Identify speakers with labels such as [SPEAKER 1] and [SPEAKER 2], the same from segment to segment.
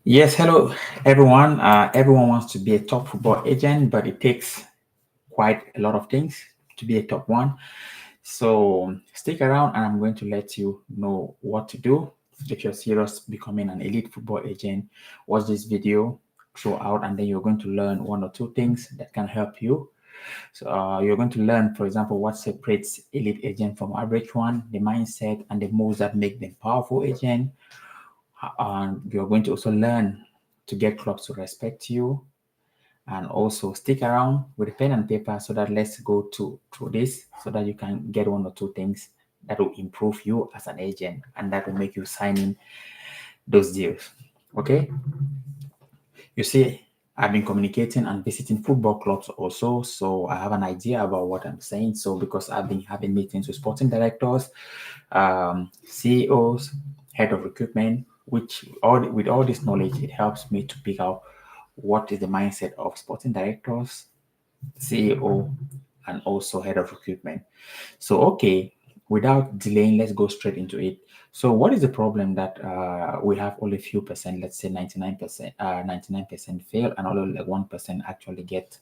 [SPEAKER 1] Yes, hello everyone. Everyone wants to be a top football agent, but it takes quite a lot of things to be a top one. So stick around and I'm going to let you know what to do if you're serious becoming an elite football agent. Watch this video throughout and then you're going to learn one or two things that can help you. So you're going to learn, for example, what separates elite agent from average one, the mindset and the moves that make them powerful agent. And you're going to also learn to get clubs to respect you, and also stick around with a pen and paper so that let's go to through this so that you can get one or two things that will improve you as an agent and that will make you sign in those deals. Okay, you see, I've been communicating and visiting football clubs also, so I have an idea about what I'm saying. So because I've been having meetings with sporting directors, CEOs, head of recruitment, which with all this knowledge, it helps me to pick out what is the mindset of sporting directors, CEO, and also head of recruitment. So, okay, without delaying, let's go straight into it. So, what is the problem that we have only few percent, let's say 99%, 99% fail, and only like 1% actually get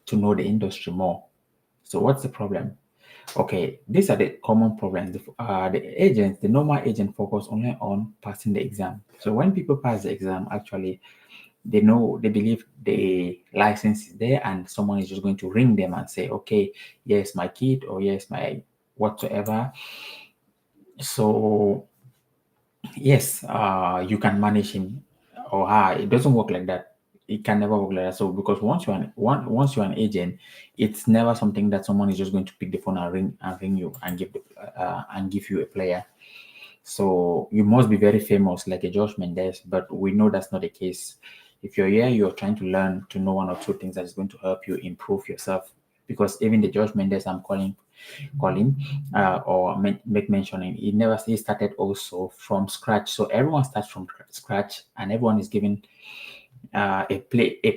[SPEAKER 1] to know the industry more? So, what's the problem? Okay, these are the common problems. The agents, the normal agent focus only on passing the exam. So when people pass the exam, actually, they believe the license is there and someone is just going to ring them and say, okay, yes, my kid, or yes, my whatsoever. So yes, you can manage him or her. It doesn't work like that. It can never work like that. So because once you're an agent, it's never something that someone is just going to pick the phone and ring you and give you a player. So you must be very famous, like a Josh Mendes, but we know that's not the case. If you're here, you're trying to learn to know one or two things that is going to help you improve yourself. Because even the Josh Mendes I'm calling or make mentioning, he started also from scratch. So everyone starts from scratch, and everyone is given a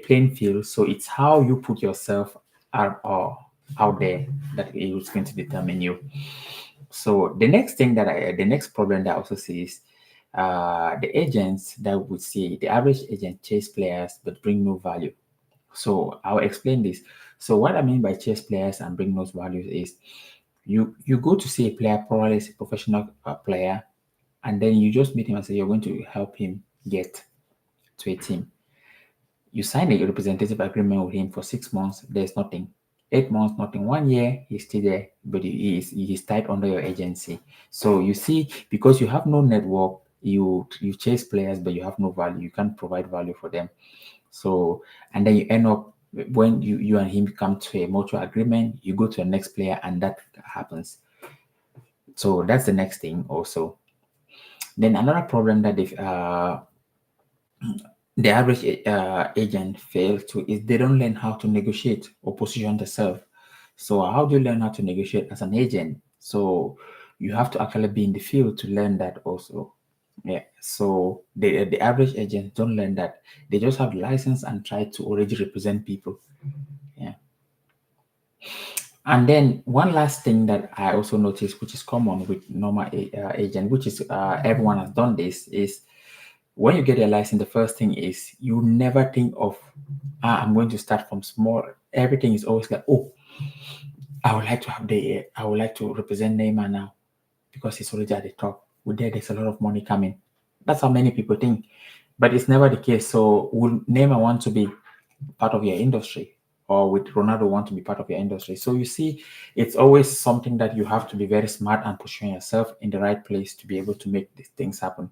[SPEAKER 1] playing field. So it's how you put yourself out there that is going to determine you. So the next problem that I also see is the agents that would see the average agent chase players but bring no value. So I'll explain this. So what I mean by chase players and bring those values is you go to see a player, probably is a professional player, and then you just meet him and say you're going to help him get to a team. You sign a representative agreement with him for 6 months, there's nothing. 8 months, nothing. 1 year, he's still there, but he's tied under your agency. So you see, because you have no network, you chase players, but you have no value. You can't provide value for them. So and then you end up when you and him come to a mutual agreement, you go to the next player, and that happens. So that's the next thing also. Then another problem that the average agent fails to is they don't learn how to negotiate or position themselves. So how do you learn how to negotiate as an agent? So you have to actually be in the field to learn that also. Yeah. So the average agents don't learn that. They just have license and try to already represent people. Yeah. And then one last thing that I also noticed, which is common with normal agent, which is everyone has done this, is when you get a license, the first thing is you never think of, I'm going to start from small. Everything is always like, oh, I would like to represent Neymar now because he's already at the top. With there's a lot of money coming. That's how many people think, but it's never the case. So, will Neymar want to be part of your industry, or would Ronaldo want to be part of your industry? So you see, it's always something that you have to be very smart and pushing yourself in the right place to be able to make these things happen.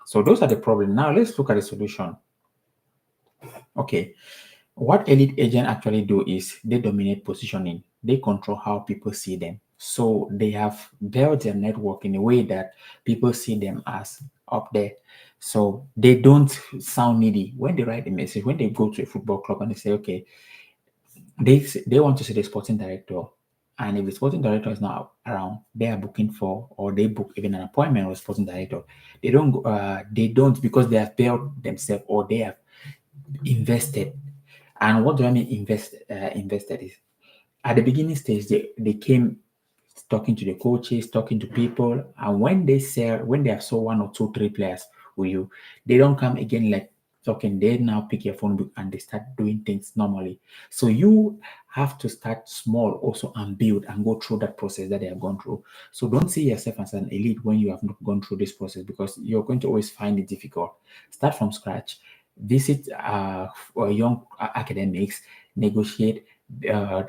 [SPEAKER 1] So those are the problems. Now let's look at the solution. Okay, what elite agent actually do is they dominate positioning. They control how people see them. So they have built their network in a way that people see them as up there. So they don't sound needy when they write a message. When they go to a football club and they say, okay, they want to see the sporting director, and if the sporting director is not around, they are booking for, or they book even an appointment with sporting director. They don't, because they have built themselves, or they have invested. And what do I mean invested is, at the beginning stage, they came talking to the coaches, talking to people, and when they have sold one or two, three players with you. They don't come again like talking. They now pick your phone book and they start doing things normally. So you have to start small also and build and go through that process that they have gone through. So don't see yourself as an elite when you have not gone through this process, because you're going to always find it difficult. Start from scratch. Visit for young academics, negotiate, uh,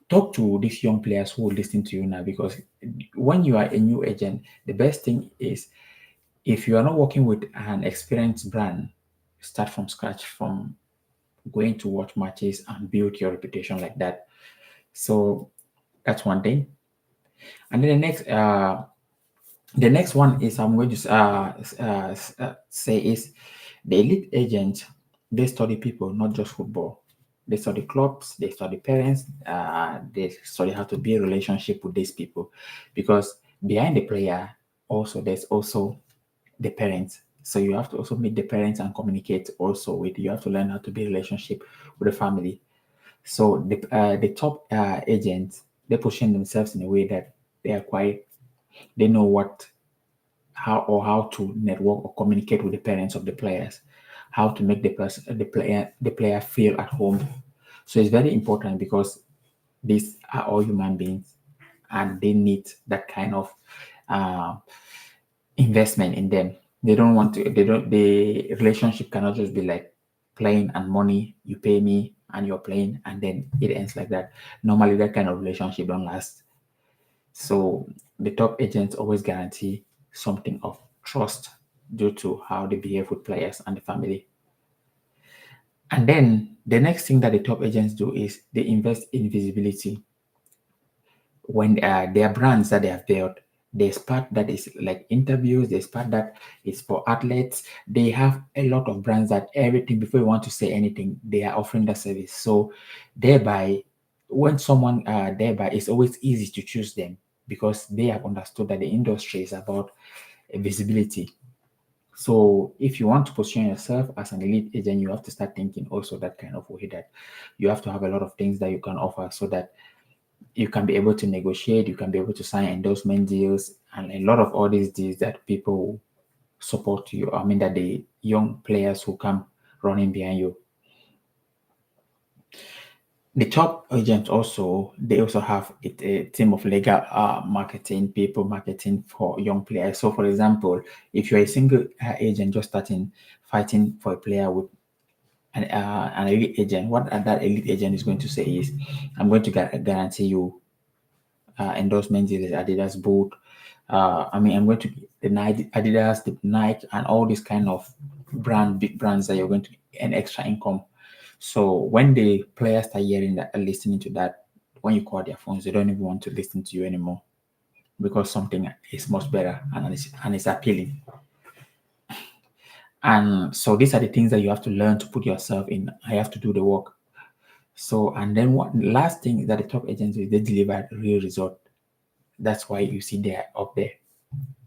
[SPEAKER 1] talk to these young players who will listen to you now, because when you are a new agent, the best thing is, if you are not working with an experienced brand, start from scratch, from going to watch matches and build your reputation like that. So that's one thing. And then the next one is, I'm going to say is, the elite agents, they study people, not just football. They study clubs, they study parents, they study how to build relationship with these people, because behind the player also there's also the parents. So you have to also meet the parents and communicate also with. You have to learn how to build relationship with the family. So the top agents, they position themselves in a way that they are quite, they know what, how to network or communicate with the parents of the players, how to make the player feel at home. So it's very important, because these are all human beings and they need that kind of uh, investment in them. They don't want to, they don't, the relationship cannot just be like playing and money, you pay me and you're playing and then it ends like that. Normally that kind of relationship don't last. So the top agents always guarantee something of trust due to how they behave with players and the family. And then the next thing that the top agents do is they invest in visibility. When their brands that they have built, there's part that is like interviews, there's part that is for athletes. They have a lot of brands that everything, before you want to say anything, they are offering that service. So thereby, when someone thereby, it's always easy to choose them, because they have understood that the industry is about visibility. So if you want to position yourself as an elite agent, you have to start thinking also that kind of way, that you have to have a lot of things that you can offer, so that you can be able to negotiate, you can be able to sign endorsement deals, and a lot of all these deals that people support you. I mean, that the young players who come running behind you. The top agents also, they also have a team of legal marketing people, marketing for young players. So, for example, if you're a single agent just starting fighting for a player with an elite agent, what that elite agent is going to say is, I'm going to guarantee you endorsement deals, Adidas boot. I'm going to the Nike, Adidas, the Nike, and all these kind of big brands that you're going to earn extra income. So when the players start hearing that, listening to that, when you call their phones, they don't even want to listen to you anymore, because something is much better and it's appealing. And so these are the things that you have to learn to put yourself in. I have to do the work. So, and then what last thing that the top agents do, they deliver real result. That's why you see they're up there.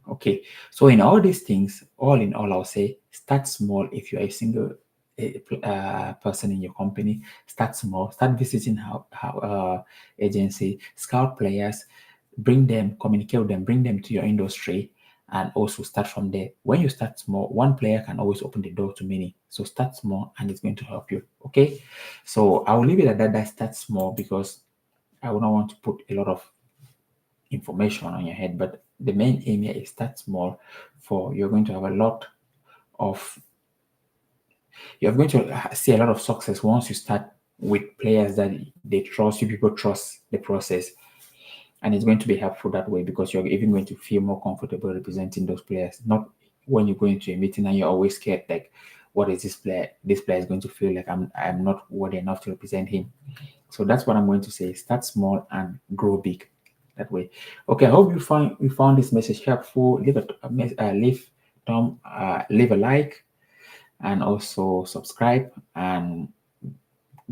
[SPEAKER 1] Okay, so in all these things, all in all, I'll say start small. If you're a single person in your company, start small. Start visiting how agency, scout players, bring them, communicate with them, bring them to your industry, and also start from there. When you start small, one player can always open the door to many. So start small, and it's going to help you. Okay, so I will leave it at that. That start small, because I would not want to put a lot of information on your head, but the main aim here is start small. For you're going to have a lot of you're going to see a lot of success once you start with players that they trust you, people trust the process, and it's going to be helpful that way, because you're even going to feel more comfortable representing those players. Not when you go into a meeting and you're always scared, like, what is this player is going to feel like I'm not worthy enough to represent him. So that's what I'm going to say. Start small and grow big that way. Okay, I hope you found this message helpful. Leave a like, and also subscribe, and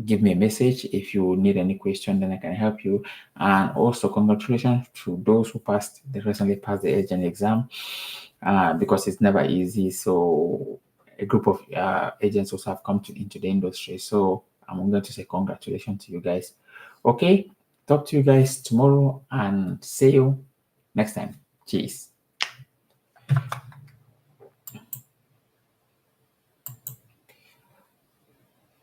[SPEAKER 1] give me a message if you need any question, then I can help you. And also congratulations to those who recently passed the agent exam, because it's never easy. So a group of agents also have come into the industry. So I'm going to say congratulations to you guys. Okay, talk to you guys tomorrow and see you next time. Cheers.